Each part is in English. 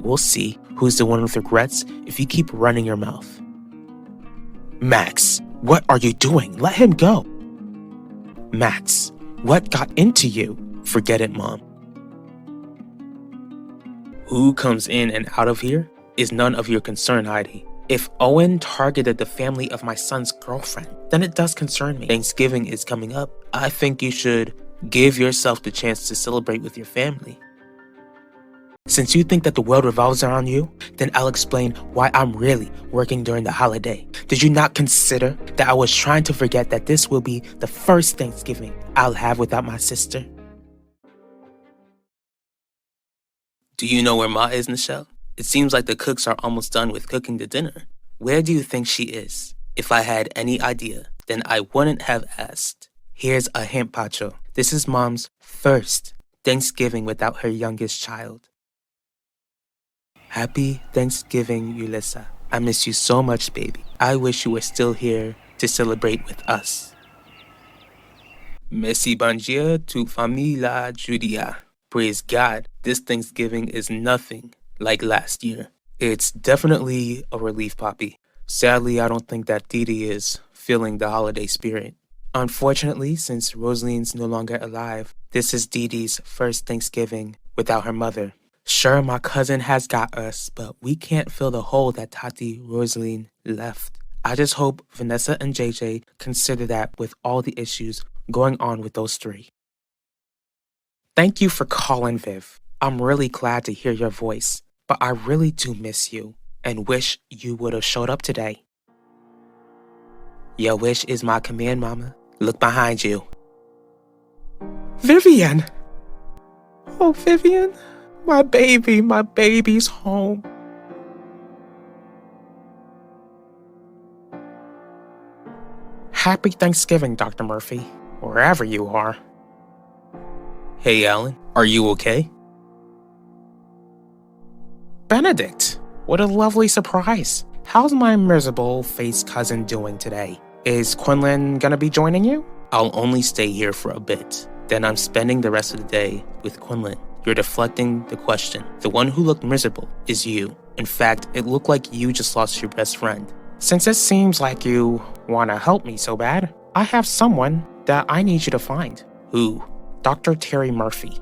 We'll see who's the one with regrets if you keep running your mouth. Max, what are you doing? Let him go. Max, what got into you? Forget it, Mom. Who comes in and out of here is none of your concern, Heidi. If Owen targeted the family of my son's girlfriend, then it does concern me. Thanksgiving is coming up. I think you should give yourself the chance to celebrate with your family. Since you think that the world revolves around you, then I'll explain why I'm really working during the holiday. Did you not consider that I was trying to forget that this will be the first Thanksgiving I'll have without my sister? Do you know where Ma is, Nichelle? It seems like the cooks are almost done with cooking the dinner. Where do you think she is? If I had any idea, then I wouldn't have asked. Here's a hint, Pacho. This is Mom's first Thanksgiving without her youngest child. Happy Thanksgiving, Yulissa. I miss you so much, baby. I wish you were still here to celebrate with us. Merci bon Dieu, toute famille la Judia. Praise God, this Thanksgiving is nothing like last year. It's definitely a relief, Poppy. Sadly, I don't think that Didi is feeling the holiday spirit. Unfortunately, since Rosaline's no longer alive, this is Didi's first Thanksgiving without her mother. Sure, my cousin has got us, but we can't fill the hole that Tati Rosaline left. I just hope Vanessa and JJ consider that with all the issues going on with those three. Thank you for calling, Viv. I'm really glad to hear your voice, but I really do miss you and wish you would have showed up today. Your wish is my command, Mama. Look behind you. Vivian! Oh, Vivian, my baby's home. Happy Thanksgiving, Dr. Murphy, wherever you are. Hey, Alan, are you okay? Benedict, what a lovely surprise. How's my miserable-faced cousin doing today? Is Quinlan gonna be joining you? I'll only stay here for a bit. Then I'm spending the rest of the day with Quinlan. You're deflecting the question. The one who looked miserable is you. In fact, it looked like you just lost your best friend. Since it seems like you want to help me so bad, I have someone that I need you to find. Who? Dr. Terry Murphy.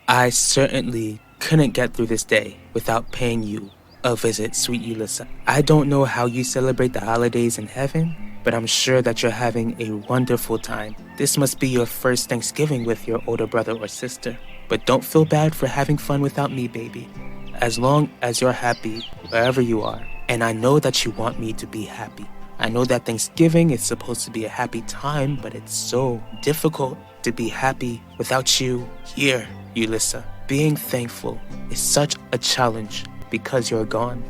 I certainly couldn't get through this day without paying you a visit, sweet Yulissa. I don't know how you celebrate the holidays in heaven, but I'm sure that you're having a wonderful time. This must be your first Thanksgiving with your older brother or sister. But don't feel bad for having fun without me, baby. As long as you're happy wherever you are, and I know that you want me to be happy. I know that Thanksgiving is supposed to be a happy time, but it's so difficult to be happy without you here, Yulissa. Being thankful is such a challenge because you're gone.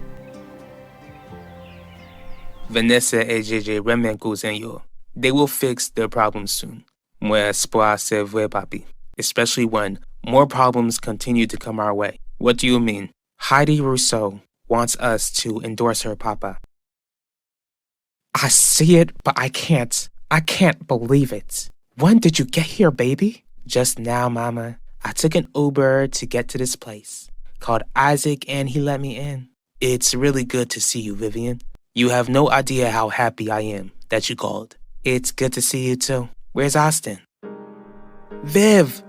Vanessa et JJ remen cousin yo. They will fix their problems soon. Moi espoir c'est vrai, papi. Especially when more problems continue to come our way. What do you mean? Heidi Rousseau wants us to endorse her, Papa. I see it, but I can't. I can't believe it. When did you get here, baby? Just now, Mama. I took an Uber to get to this place. Called Isaac and he let me in. It's really good to see you, Vivian. You have no idea how happy I am that you called. It's good to see you too. Where's Austin? Viv!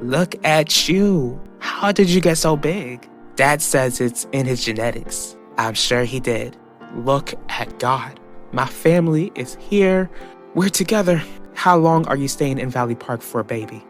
Look at you. How did you get so big? Dad says it's in his genetics. I'm sure he did. Look at God. My family is here. We're together. How long are you staying in Valley Park for, baby?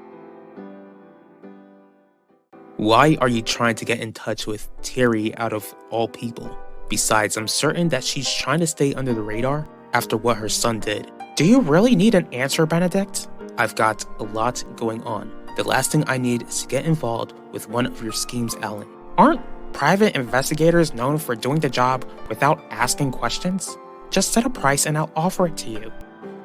Why are you trying to get in touch with Terry out of all people? Besides, I'm certain that she's trying to stay under the radar after what her son did. Do you really need an answer, Benedict? I've got a lot going on. The last thing I need is to get involved with one of your schemes, Alan. Aren't Private investigators known for doing the job without asking questions? Just set a price and I'll offer it to you.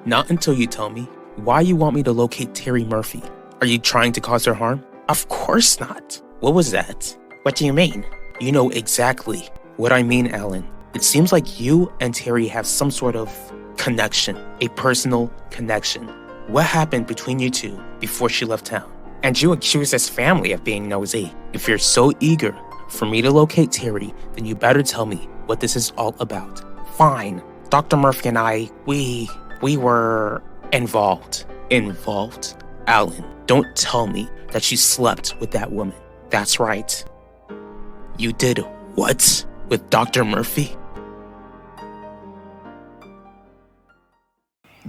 Not until you tell me why you want me to locate Terry Murphy. Are you trying to cause her harm? Of course not. What was that? What do you mean? You know exactly what I mean, Alan. It seems like you and Terry have some sort of connection, a personal connection. What happened between you two before she left town? And you accuse his family of being nosy. If you're so eager for me to locate Terry, then you better tell me what this is all about. Fine. Dr. Murphy and I, we were involved. Involved? Alan, don't tell me that you slept with that woman. That's right. You did what? With Dr. Murphy?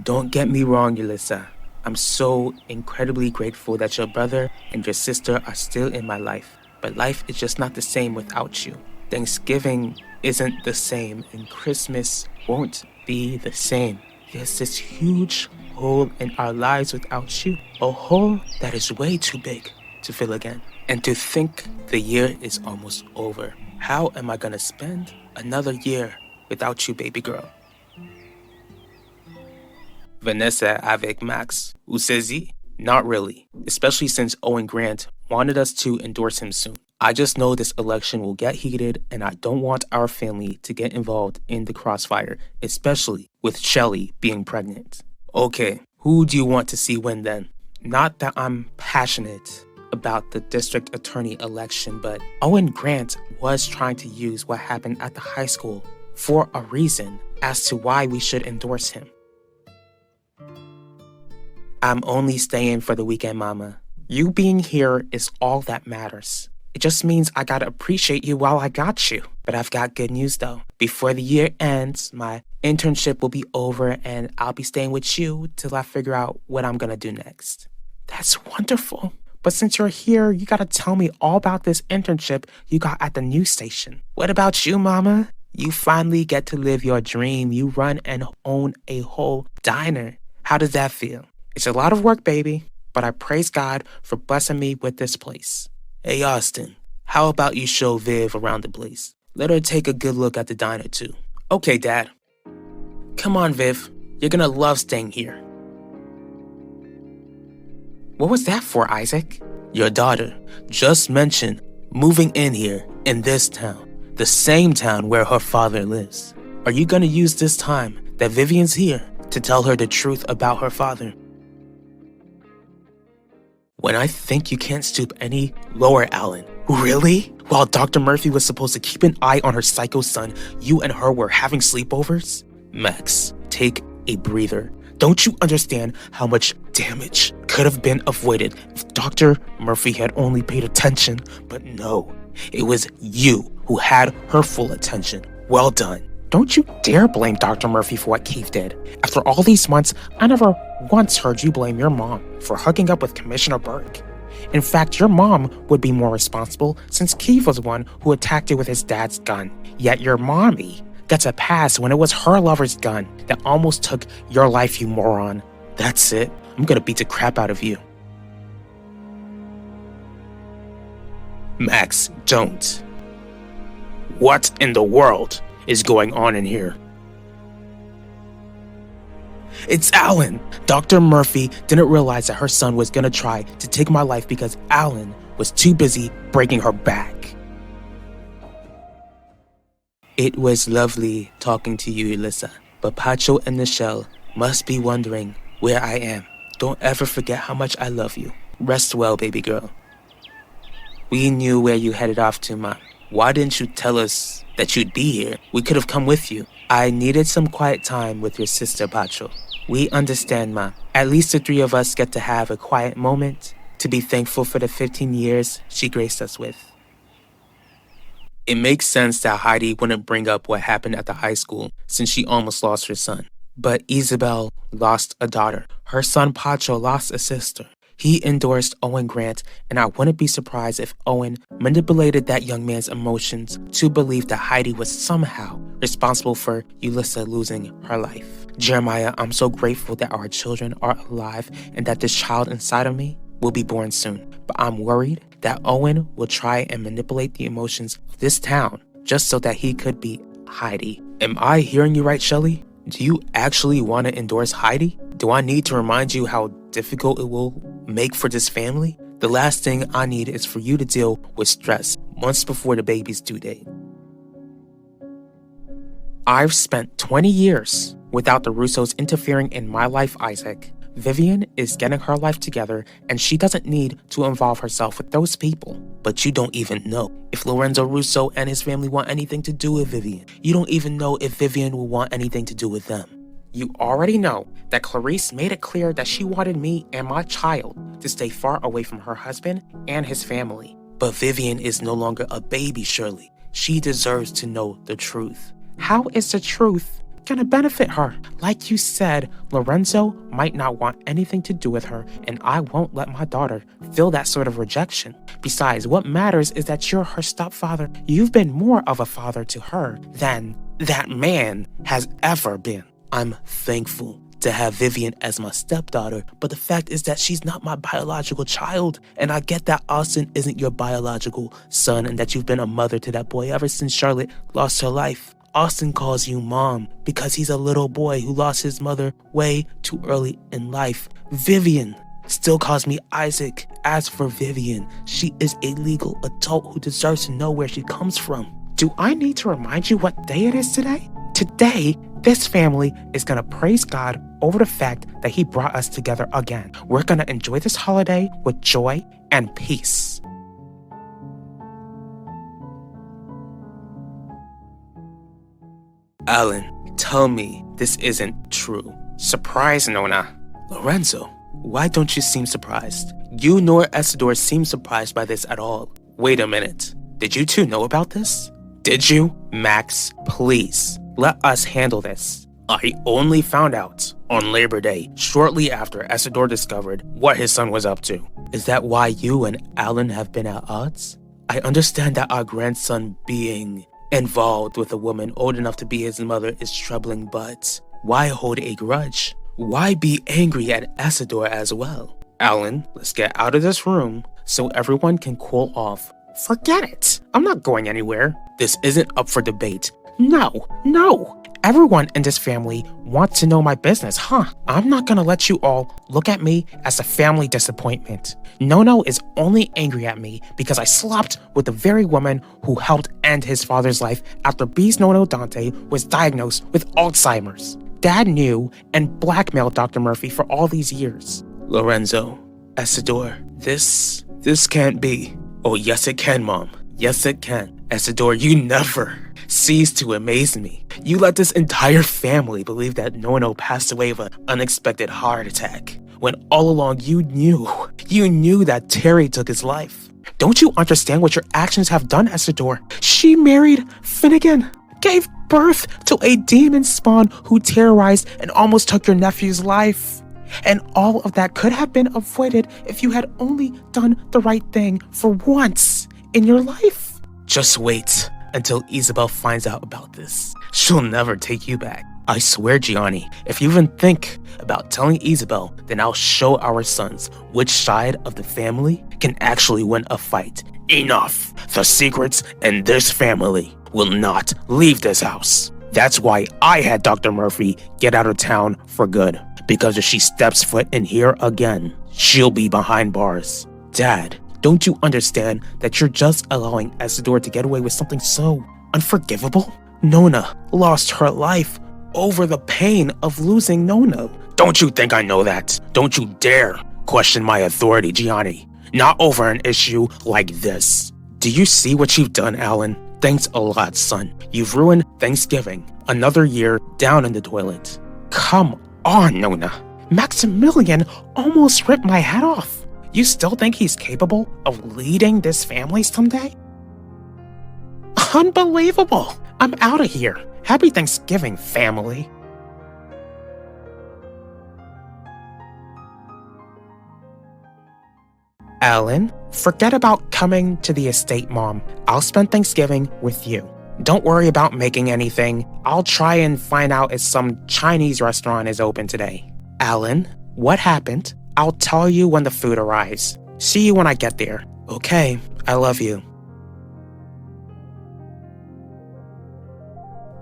Don't get me wrong, Yulissa. I'm so incredibly grateful that your brother and your sister are still in my life. But life is just not the same without you. Thanksgiving isn't the same, and Christmas won't be the same. There's this huge hole in our lives without you. A hole that is way too big to fill again. And to think the year is almost over. How am I gonna spend another year without you, baby girl? Vanessa avec Max. Usezi? Not really, especially since Owen Grant wanted us to endorse him soon. I just know this election will get heated and I don't want our family to get involved in the crossfire, especially with Shelley being pregnant. Okay, who do you want to see win then? Not that I'm passionate about the district attorney election, but Owen Grant was trying to use what happened at the high school for a reason as to why we should endorse him. I'm only staying for the weekend, Mama. You being here is all that matters. It just means I gotta appreciate you while I got you. But I've got good news though. Before the year ends, my internship will be over and I'll be staying with you till I figure out what I'm gonna do next. That's wonderful. But since you're here, you gotta tell me all about this internship you got at the news station. What about you, Mama? You finally get to live your dream. You run and own a whole diner. How does that feel? It's a lot of work, baby, but I praise God for blessing me with this place. Hey, Austin, how about you show Viv around the place? Let her take a good look at the diner, too. Okay, Dad. Come on, Viv. You're gonna love staying here. What was that for, Isaac? Your daughter just mentioned moving in here in this town, the same town where her father lives. Are you gonna use this time that Vivian's here to tell her the truth about her father? When I think you can't stoop any lower, Alan. Really? While Dr. Murphy was supposed to keep an eye on her psycho son, you and her were having sleepovers? Max, take a breather. Don't you understand how much damage could have been avoided if Dr. Murphy had only paid attention? But no, it was you who had her full attention. Well done. Don't you dare blame Dr. Murphy for what Keith did. After all these months, I never once heard you blame your mom for hooking up with Commissioner Burke. In fact, your mom would be more responsible since Keith was the one who attacked you with his dad's gun. Yet your mommy gets a pass when it was her lover's gun that almost took your life, you moron. That's it. I'm gonna beat the crap out of you. Max, don't. What in the world is going on in here? It's Alan! Dr. Murphy didn't realize that her son was gonna try to take my life because Alan was too busy breaking her back. It was lovely talking to you, Elissa, but Pacho and Nichelle must be wondering where I am. Don't ever forget how much I love you. Rest well, baby girl. We knew where you headed off to, Mom. Why didn't you tell us that you'd be here? We could have come with you. I needed some quiet time with your sister, Pacho. We understand, Ma. At least the three of us get to have a quiet moment to be thankful for the 15 years she graced us with. It makes sense that Heidi wouldn't bring up what happened at the high school since she almost lost her son. But Isabel lost a daughter. Her son Pacho lost a sister. He endorsed Owen Grant, and I wouldn't be surprised if Owen manipulated that young man's emotions to believe that Heidi was somehow responsible for Yulissa losing her life. Jeremiah, I'm so grateful that our children are alive and that this child inside of me will be born soon. But I'm worried that Owen will try and manipulate the emotions of this town just so that he could be Heidi. Am I hearing you right, Shelley? Do you actually want to endorse Heidi? Do I need to remind you how difficult it will make for this family? The last thing I need is for you to deal with stress months before the baby's due date. I've spent 20 years without the Russos interfering in my life, Isaac. Vivian is getting her life together and she doesn't need to involve herself with those people. But you don't even know if Lorenzo Russo and his family want anything to do with Vivian. You don't even know if Vivian will want anything to do with them. You already know that Clarice made it clear that she wanted me and my child to stay far away from her husband and his family. But Vivian is no longer a baby, Shirley. She deserves to know the truth. How is the truth gonna benefit her? Like you said, Lorenzo might not want anything to do with her, and I won't let my daughter feel that sort of rejection. Besides, what matters is that you're her stepfather. You've been more of a father to her than that man has ever been. I'm thankful to have Vivian as my stepdaughter, but the fact is that she's not my biological child, and I get that Austin isn't your biological son and that you've been a mother to that boy ever since Charlotte lost her life. Austin calls you mom because he's a little boy who lost his mother way too early in life. Vivian still calls me Isaac. As for Vivian, she is a legal adult who deserves to know where she comes from. Do I need to remind you what day it is today? Today, this family is gonna praise God over the fact that he brought us together again. We're gonna enjoy this holiday with joy and peace. Alan, tell me this isn't true. Surprise, Nona. Lorenzo, why don't you seem surprised? You nor Isidore seem surprised by this at all. Wait a minute. Did you two know about this? Did you? Max, please, let us handle this. I only found out on Labor Day, shortly after Isidore discovered what his son was up to. Is that why you and Alan have been at odds? I understand that our grandson being involved with a woman old enough to be his mother is troubling, but why hold a grudge? Why be angry at Isidore as well? Alan, let's get out of this room so everyone can cool off. Forget it. I'm not going anywhere. This isn't up for debate. No. Everyone in this family wants to know my business, huh? I'm not gonna let you all look at me as a family disappointment. Nono is only angry at me because I slept with the very woman who helped end his father's life after B's Nono Dante was diagnosed with Alzheimer's. Dad knew and blackmailed Dr. Murphy for all these years. Lorenzo, Isidore, this can't be. Oh, yes it can, Mom. Yes it can. Isidore, you never cease to amaze me. You let this entire family believe that Nono passed away of an unexpected heart attack, when all along you knew that Terry took his life. Don't you understand what your actions have done, Isidore? She married Finnegan, gave birth to a demon spawn who terrorized and almost took your nephew's life. And all of that could have been avoided if you had only done the right thing for once in your life. Just wait until Isabel finds out about this. She'll never take you back. I swear, Gianni, if you even think about telling Isabel, then I'll show our sons which side of the family can actually win a fight. Enough! The secrets in this family will not leave this house. That's why I had Dr. Murphy get out of town for good. Because if she steps foot in here again, she'll be behind bars. Dad, don't you understand that you're just allowing Isidore to get away with something so unforgivable? Nona lost her life over the pain of losing Nono. Don't you think I know that? Don't you dare question my authority, Gianni. Not over an issue like this. Do you see what you've done, Alan? Thanks a lot, son. You've ruined Thanksgiving. Another year down in the toilet. Come on, Nona. Maximilian almost ripped my head off. You still think he's capable of leading this family someday? Unbelievable! I'm out of here. Happy Thanksgiving, family. Alan, forget about coming to the estate, Mom. I'll spend Thanksgiving with you. Don't worry about making anything. I'll try and find out if some Chinese restaurant is open today. Alan, what happened? I'll tell you when the food arrives. See you when I get there. Okay, I love you.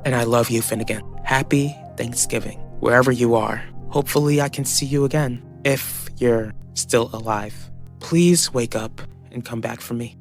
And I love you, Finnegan. Happy Thanksgiving, wherever you are. Hopefully I can see you again, if you're still alive. Please wake up and come back for me.